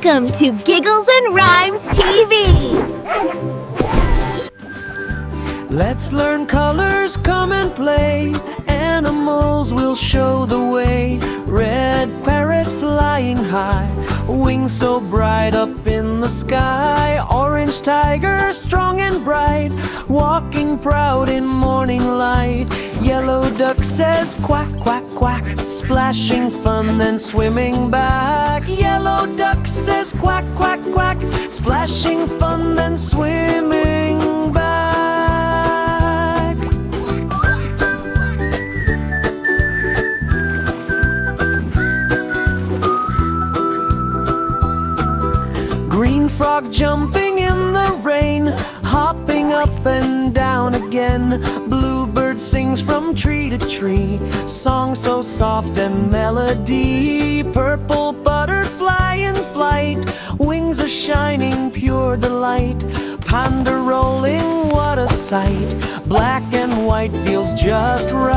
Welcome to Giggles Rhymes TV! Let's learn colors, come and play. Animals will show the way. Red parrot flying high, wings so bright up in the sky. Orange tiger, strong and bright, walking proud in morning light. Yellow duck says quack, quack, quack, splashing fun then swimming back. Yellow duck says quack, quack, quack, splashing fun then swimming back. Green frog jumping in the rain, hopping up and down again. Bluebird sings from tree to tree, song so soft and melody. Purple butterfly in flight, wings are shining pure delight. Panda rolling, what a sight, black and white feels just right.